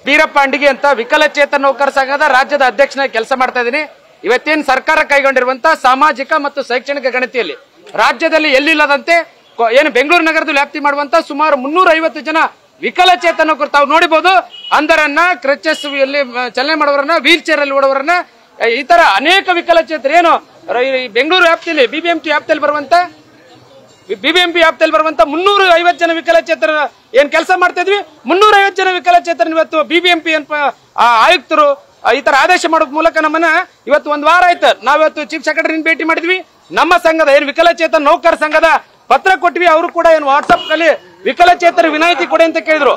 ಬೀರಪ್ಪ ಅಂಡಿಗೆ ಅಂತ ವಿಕಲಚೇತನ ನೌಕರ ಸಂಘದ ರಾಜ್ಯದ ಅಧ್ಯಕ್ಷನಾಗಿ ಕೆಲಸ ಮಾಡ್ತಾ ಇದ್ದೀನಿ. ಇವತ್ತೇನು ಸರ್ಕಾರ ಕೈಗೊಂಡಿರುವಂತಹ ಸಾಮಾಜಿಕ ಮತ್ತು ಶೈಕ್ಷಣಿಕ ಗಣತಿಯಲ್ಲಿ ರಾಜ್ಯದಲ್ಲಿ ಎಲ್ಲಿಲ್ಲದಂತೆ ಏನು ಬೆಂಗಳೂರು ನಗರದ ವ್ಯಾಪ್ತಿ ಮಾಡುವಂತ ಸುಮಾರು 350 ಜನ ವಿಕಲಚೇತನ ನೌಕರು ತಾವು ನೋಡಬಹುದು. ಅಂಧರನ್ನ, ಕ್ರಚಸ್ ಚಲನೆ ಮಾಡುವವರನ್ನ, ವೀಲ್ ಚೇರ್ ಅಲ್ಲಿ ಓಡುವವರನ್ನ, ಈ ತರ ಅನೇಕ ವಿಕಲಚೇತನ ಏನು ಬೆಂಗಳೂರು ವ್ಯಾಪ್ತಿಯಲ್ಲಿ ಬಿಬಿಎಂಪಿ ವ್ಯಾಪ್ತಿಯಲ್ಲಿ ಬರುವಂತ 350 ಜನ ವಿಕಲಚೇತರ ಏನ್ ಕೆಲಸ ಮಾಡ್ತಾ ಇದ್ವಿ. 350 ಜನ ವಿಕಲಚೇತನ ಇವತ್ತು ಬಿಬಿಎಂಪಿ ಆಯುಕ್ತರು ಈ ತರ ಆದೇಶ ಮಾಡೋದ್ ಮೂಲಕ ನಮ್ಮನ್ನ ಇವತ್ತು ಒಂದ್ ವಾರ ಆಯ್ತು ನಾವಿವತ್ತು ಚೀಫ್ ಸೆಕ್ರೆಟರಿ ಭೇಟಿ ಮಾಡಿದ್ವಿ. ನಮ್ಮ ಸಂಘದ ಏನ್ ವಿಕಲಚೇತನ ನೌಕರ ಸಂಘದ ಪತ್ರ ಕೊಟ್ವಿ. ಅವರು ಕೂಡ ಏನು ವಾಟ್ಸ್ಆಪ್ ನಲ್ಲಿ ವಿಕಲಚೇತರ ವಿನಾಯಿತಿ ಕೊಡಿ ಅಂತ ಕೇಳಿದ್ರು.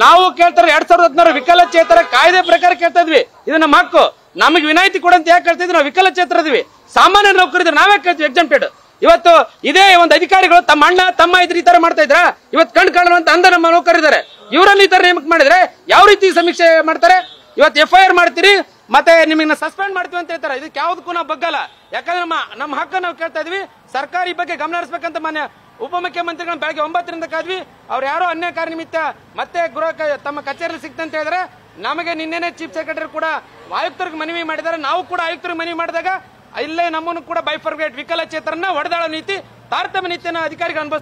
ನಾವು ಕೇಳ್ತಾರೆ 2016 ವಿಕಲಚೇತರ ಕಾಯ್ದೆ ಪ್ರಕಾರ ಕೇಳ್ತಾ ಇದ್ವಿ, ಇದು ನಮ್ಮ ಹಕ್ಕು, ನಮಗೆ ವಿನಾಯಿತಿ ಕೊಡಿ ಅಂತ ಯಾಕೆ ಕೇಳ್ತಾ ಇದ್ವಿ? ನಾವು ವಿಕಲಚೇತರ ಇದೀವಿ, ಸಾಮಾನ್ಯ ನೌಕರಿದ್ರೆ ನಾವೇ ಕೇಳ್ತೀವಿ ಎಕ್ಸಂಪ್ಟೆಡ್. ಇವತ್ತು ಇದೇ ಒಂದು ಅಧಿಕಾರಿಗಳು ತಮ್ಮ ಅಣ್ಣ ತಮ್ಮ ಇದ್ರ ಈ ತರ ಮಾಡ್ತಾ ಇದ್ರ, ಇವತ್ತು ಕಣ್ ಕಾಣುವಂತ ಅಂಧ ನಮ್ಮ ನೌಕರಿದ್ದಾರೆ, ಇವರಲ್ಲಿ ಈ ತರ ನೇಮಕ ಮಾಡಿದ್ರೆ ಯಾವ ರೀತಿ ಸಮೀಕ್ಷೆ ಮಾಡ್ತಾರೆ? ಇವತ್ತು FIR ಮಾಡ್ತೀರಿ, ಮತ್ತೆ ನಿಮಗೆ ಸಸ್ಪೆಂಡ್ ಮಾಡ್ತೀವಿ ಅಂತ ಹೇಳ್ತಾರೆ. ಇದಕ್ಕೆ ಯಾವ್ದಕ್ಕೂ ನಾವು ಬಗ್ಗಲ್ಲ. ಯಾಕಂದ್ರೆ ನಮ್ಮ ಹಕ್ಕ ನಾವು ಕೇಳ್ತಾ ಇದ್ವಿ. ಸರ್ಕಾರ ಈ ಬಗ್ಗೆ ಗಮನ ಹರಿಸಬೇಕಂತ ಮಾನ್ಯ ಉಪಮುಖ್ಯಮಂತ್ರಿಗಳನ್ನ ಬೆಳಗ್ಗೆ 9ರಿಂದ ಕಾದ್ವಿ. ಅವ್ರು ಯಾರೋ ಅನ್ಯ ಕಾರ್ಯ ನಿಮಿತ್ತ ಮತ್ತೆ ಗೃಹ ತಮ್ಮ ಕಚೇರಿಯಲ್ಲಿ ಸಿಕ್ತಂತ ಹೇಳಿದ್ರೆ, ನಮಗೆ ನಿನ್ನೆನೆ ಚೀಫ್ ಸೆಕ್ರೆಟರಿ ಕೂಡ ಆಯುಕ್ತರಿಗೆ ಮನವಿ ಮಾಡಿದ್ದಾರೆ. ನಾವು ಕೂಡ ಆಯುಕ್ತರಿಗೆ ಮನವಿ ಮಾಡಿದಾಗ ಇಲ್ಲೇ ನಮ್ಮನ್ನು ಕೂಡ ಬೈಫರ್ಗೇಟ್ ವಿಕಲಚೇತರನ್ನ ಹೊಡೆದಾಳ ನೀತಿ, ತಾರತಮ್ಯ ನೀತಿಯನ್ನು ಅಧಿಕಾರಿಗಳು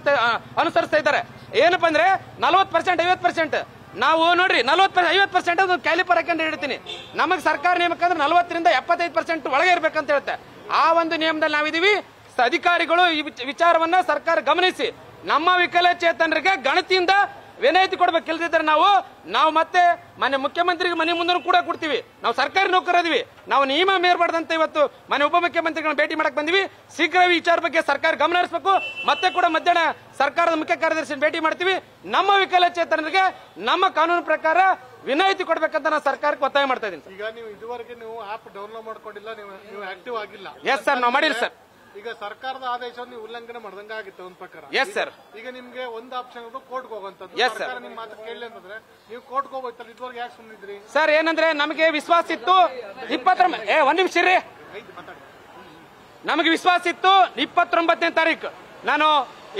ಅನುಸರಿಸ್ತಾ ಇದ್ದಾರೆ. ಏನಪ್ಪಾ ಅಂದ್ರೆ 40% 50%, ನಾವು ನೋಡ್ರಿ 50% ಒಂದು ಕ್ಯಾಲಿಪರ್ ಹಾಕೊಂಡು ಹೇಳ್ತೀನಿ. ನಮಗೆ ಸರ್ಕಾರ ನೇಮಕ ಅಂದ್ರೆ 40ರಿಂದ 75% ಒಳಗೆ ಇರ್ಬೇಕಂತ ಹೇಳುತ್ತೆ. ಆ ಒಂದು ನಿಯಮದಲ್ಲಿ ನಾವಿದೀವಿ. ಅಧಿಕಾರಿಗಳು ಈ ವಿಚಾರವನ್ನ ಸರ್ಕಾರ ಗಮನಿಸಿ ನಮ್ಮ ವಿಕಲಚೇತನರಿಗೆ ಗಣತಿಯಿಂದ ವಿನಾಯಿತಿ ಕೊಡ್ಬೇಕು. ಇಲ್ದಿದ್ರೆ ನಾವು ಮತ್ತೆ ಮಾನ್ಯ ಮುಖ್ಯಮಂತ್ರಿಗೆ ಮನೆ ಮುಂದೆ ಕೂಡ ಕೊಡ್ತೀವಿ. ನಾವು ಸರ್ಕಾರಿ ನೌಕರದಿವಿ, ನಾವು ನಿಯಮ ಮೀರಬಾರ್ದಂತ ಇವತ್ತು ಮಾನ್ಯ ಉಪಮುಖ್ಯಮಂತ್ರಿಗಳನ್ನ ಭೇಟಿ ಮಾಡಕ್ ಬಂದಿವಿ. ಶೀಘ್ರ ಈ ವಿಚಾರ ಬಗ್ಗೆ ಸರ್ಕಾರ ಗಮನ ಹರಿಸಬೇಕು. ಮತ್ತೆ ಕೂಡ ಮಧ್ಯಾಹ್ನ ಸರ್ಕಾರದ ಮುಖ್ಯ ಕಾರ್ಯದರ್ಶಿ ಭೇಟಿ ಮಾಡ್ತೀವಿ. ನಮ್ಮ ವಿಕಲಚೇತನರಿಗೆ ನಮ್ಮ ಕಾನೂನು ಪ್ರಕಾರ ವಿನಾಯಿತಿ ಕೊಡ್ಬೇಕಂತ ನಾನು ಸರ್ಕಾರಕ್ಕೆ ಒತ್ತಾಯ ಮಾಡ್ತಾ ಇದ್ದೀನಿ. ಈಗ ನೀವು ಇದುವರೆಗೆ ನೀವು ಆಪ್ ಡೌನ್ಲೋಡ್ ಮಾಡ್ಕೊಂಡಿಲ್ಲ, ನೀವು ಆಕ್ಟಿವ್ ಆಗಿಲ್ಲ. ಎಸ್ ಸರ್, ನಾವು ಮಾಡಿಲ್ಲ ಸರ್. ಈಗ ಸರ್ಕಾರದ ಆದೇಶವನ್ನು ನೀವು ಉಲ್ಲಂಘನೆ ಮಾಡ್ದಂಗ ಆಗಿತ್ತು ಒಂದ್ ಪ್ರಕಾರ. Yes sir. ಈಗ ನಿಮ್ಗೆ ಒಂದು ಆಪ್ಷನ್ ಕೋರ್ಟ್ಗೆ ಹೋಗುವಂತದ್ದು. ಸರ್ಕಾರ ನಿಮ್ ಮಾತು ಕೇಳಲಿ ಅಂತಂದ್ರೆ ನೀವು ಕೋರ್ಟ್ಗೆ ಹೋಗ್ತಲ್ಲ, ಇದುವರೆಗೆ ಯಾಕೆ ಸುಮ್ಮನಿದ್ರಿ ಸರ್? ಏನಂದ್ರೆ ನಮಗೆ ವಿಶ್ವಾಸ ಇತ್ತು 20 ಒಂದ್ ನಿಮಿಷ ರೀ, ನಮಗೆ ವಿಶ್ವಾಸ ಇತ್ತು 29ನೇ ತಾರೀಕು ನಾನು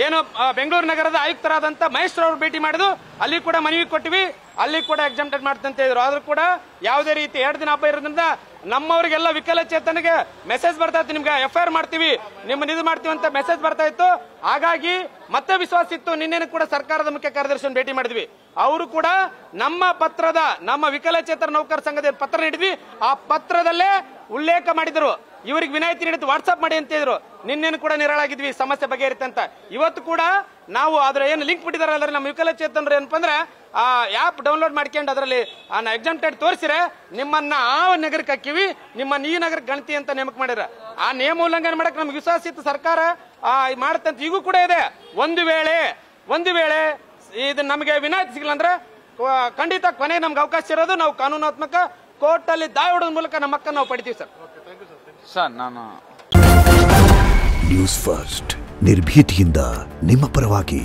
ಏನು ಬೆಂಗಳೂರು ನಗರದ ಆಯುಕ್ತರಾದಂತ ಮಹೇಶ್ ಅವರು ಭೇಟಿ ಮಾಡಿದ್ರು. ಅಲ್ಲಿ ಕೂಡ ಮನವಿ ಕೊಟ್ಟಿವಿ, ಅಲ್ಲಿ ಕೂಡ ಎಕ್ಸಾಮ್ಟೆಡ್ ಮಾಡ್ತಂತ ಹೇಳಿದ್ರು. ಆದ್ರೂ ಕೂಡ ಯಾವುದೇ ರೀತಿ 2 ದಿನ ಹಬ್ಬ ಇರೋದ್ರಿಂದ ನಮ್ಮವರಿಗೆಲ್ಲ ವಿಕಲಚೇತನಿಗೆ ಮೆಸೇಜ್ ಬರ್ತಾ ಇತ್ತು, ನಿಮ್ಗೆ FIR ಮಾಡ್ತೀವಿ, ನಿಮ್ಮನ್ನ ಇದು ಮಾಡ್ತೀವಿ ಅಂತ ಮೆಸೇಜ್ ಬರ್ತಾ ಇತ್ತು. ಹಾಗಾಗಿ ಮತ್ತೆ ವಿಶ್ವಾಸ ಇತ್ತು. ನಿನ್ನೆ ಕೂಡ ಸರ್ಕಾರದ ಮುಖ್ಯ ಕಾರ್ಯದರ್ಶಿಯನ್ನು ಭೇಟಿ ಮಾಡಿದ್ವಿ. ಅವರು ಕೂಡ ನಮ್ಮ ವಿಕಲಚೇತನ ನೌಕರ ಸಂಘದ ಪತ್ರ ನೀಡಿದ್ವಿ. ಆ ಪತ್ರದಲ್ಲೇ ಉಲ್ಲೇಖ ಮಾಡಿದ್ರು, ಇವರಿಗೆ ವಿನಾಯಿತಿ ನೀಡಿದ್ದು ವಾಟ್ಸ್ಆಪ್ ಮಾಡಿ ಅಂತ ಹೇಳಿದ್ರು. ನಿನ್ನೇನು ಕೂಡ ನಿರಾಳಾಗಿದ್ವಿ ಸಮಸ್ಯೆ ಬಗೆಹರಿತೆ ಅಂತ. ಇವತ್ತು ಕೂಡ ನಾವು ಅದ್ರ ಏನು ಲಿಂಕ್ ಬಿಟ್ಟಿದಾರೆ ಅದ್ರ ನಮ್ಮ ವಿಕಲಚೇತನರು ಏನಪ್ಪ ಅಂದ್ರೆ ಆ ಆಪ್ ಡೌನ್ಲೋಡ್ ಮಾಡ್ಕೊಂಡು ಅದರಲ್ಲಿ ಎಕ್ಸಾಮ್ಟೆಡ್ ತೋರಿಸಿರೆ ನಿಮ್ಮನ್ನ ಆ ನಗರಕ್ಕೆ ಹಾಕಿವಿ, ನಿಮ್ಮನ್ನ ಈ ನಗರಕ್ಕೆ ಗಣತಿ ಅಂತ ನೇಮಕ ಮಾಡಿರ. ಆ ನಿಯಮ ಉಲ್ಲಂಘನೆ ಮಾಡಕ್ ನಮ್ಗೆ ವಿಶ್ವಾಸ ಇತ್ತು, ಸರ್ಕಾರ ಮಾಡತ್ತಂತ ಈಗೂ ಕೂಡ ಇದೆ. ಒಂದು ವೇಳೆ ಇದು ನಮಗೆ ವಿನಾಯಿತಿ ಸಿಗಲ್ಲ ಅಂದ್ರೆ ಖಂಡಿತ ಕೊನೆ ನಮ್ಗೆ ಅವಕಾಶ ಇರೋದು ನಾವು ಕಾನೂನಾತ್ಮಕ ಕೋರ್ಟ್ ಅಲ್ಲಿ ದಾಳಿ ಹೊಡೋದ್ರ ಮೂಲಕ ನಮ್ಮ ಹಕ್ಕನ್ನು ನಾವು ಪಡಿತೀವಿ ಸರ್. ಸರ್ ನಾನು ನ್ಯೂಸ್ ಫಸ್ಟ್ ನಿರ್ಭೀತಿಯಿಂದ ನಿಮ್ಮ ಪರವಾಗಿ.